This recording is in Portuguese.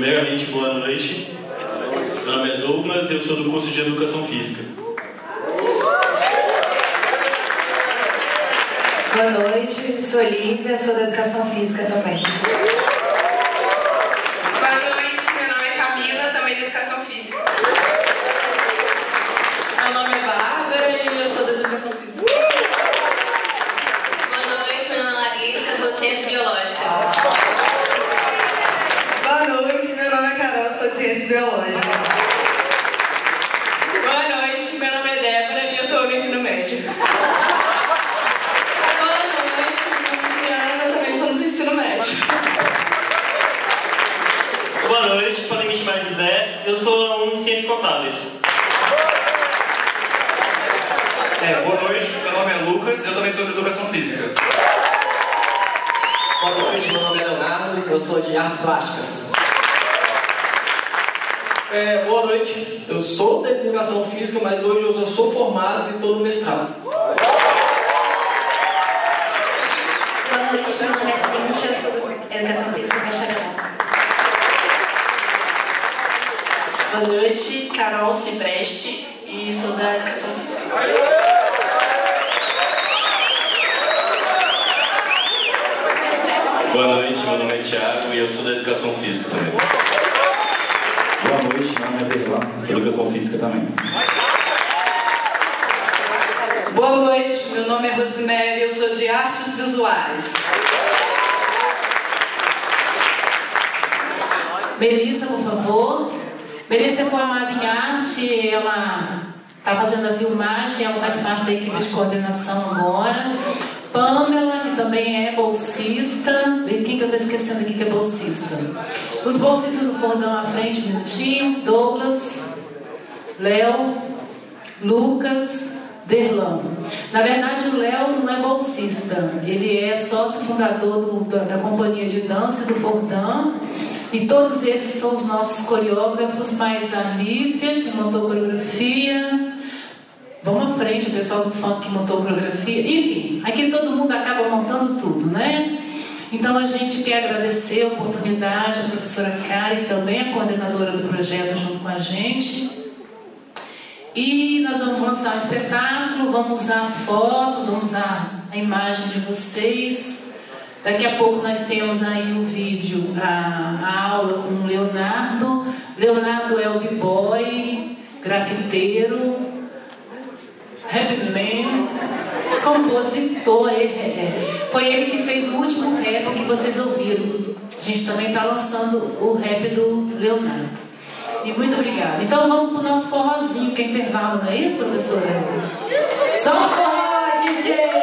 Primeiramente, boa noite. Meu nome é Douglas e eu sou do curso de Educação Física. Boa noite, sou Olivia, sou da Educação Física também. Boa noite, meu nome é Camila, também de Educação Física. Meu nome é Bárbara e eu sou da Educação Física. Boa noite, meu nome é Larissa, sou de Ciências Biológicas. Boa noite, meu nome é Carol, sou de Ciências Biológicas. Boa noite, meu nome é Débora e eu estou no ensino médio. Boa noite, meu nome é Diana, eu também estou no ensino médio. Boa noite, podem me chamar de Zé, eu sou aluno de Ciências Contábeis. Boa noite, meu nome é Lucas, eu também sou de Educação Física. Boa noite, meu nome é Leonardo, eu sou de Artes Plásticas. Boa noite, eu sou da Educação Física, mas hoje eu já sou formado e estou no mestrado. Boa noite, meu nome é Cíntia, eu sou da Educação Física bacharelado. Boa noite, Carol Cipreste e sou da Educação Física. Boa noite, meu nome é Thiago e eu sou da Educação Física também. Boa noite, meu nome é Derlan, sou da Educação Física também. Boa noite, meu nome é Rosemary, eu sou de Artes Visuais. Melissa, por favor. Melissa é formada em arte, ela está fazendo a filmagem, ela faz parte da equipe de coordenação agora. Pamela, que também é bolsista. Quem que eu estou esquecendo aqui que é bolsista? Os bolsistas do Fordão à frente, um minutinho. Douglas, Léo, Lucas, Derlan. Na verdade, o Léo não é bolsista, ele é sócio fundador da companhia de dança do Fordão. E todos esses são os nossos coreógrafos, mais a Lívia, que montou coreografia. Vamos à frente, o pessoal do funk que montou coreografia. Enfim, aqui todo mundo acaba montando tudo, né? Então a gente quer agradecer a oportunidade, a professora Kari, que também é coordenadora do projeto junto com a gente. E nós vamos lançar um espetáculo, vamos usar as fotos, vamos usar a imagem de vocês. Daqui a pouco nós temos aí o vídeo, a aula com o Leonardo. Leonardo é o b-boy, grafiteiro, rap man, compositor. Foi ele que fez o último rap que vocês ouviram. A gente também está lançando o rap do Leonardo. E muito obrigada. Então vamos para o nosso forrozinho, que é intervalo, não é isso, professora? Só o forró, DJ!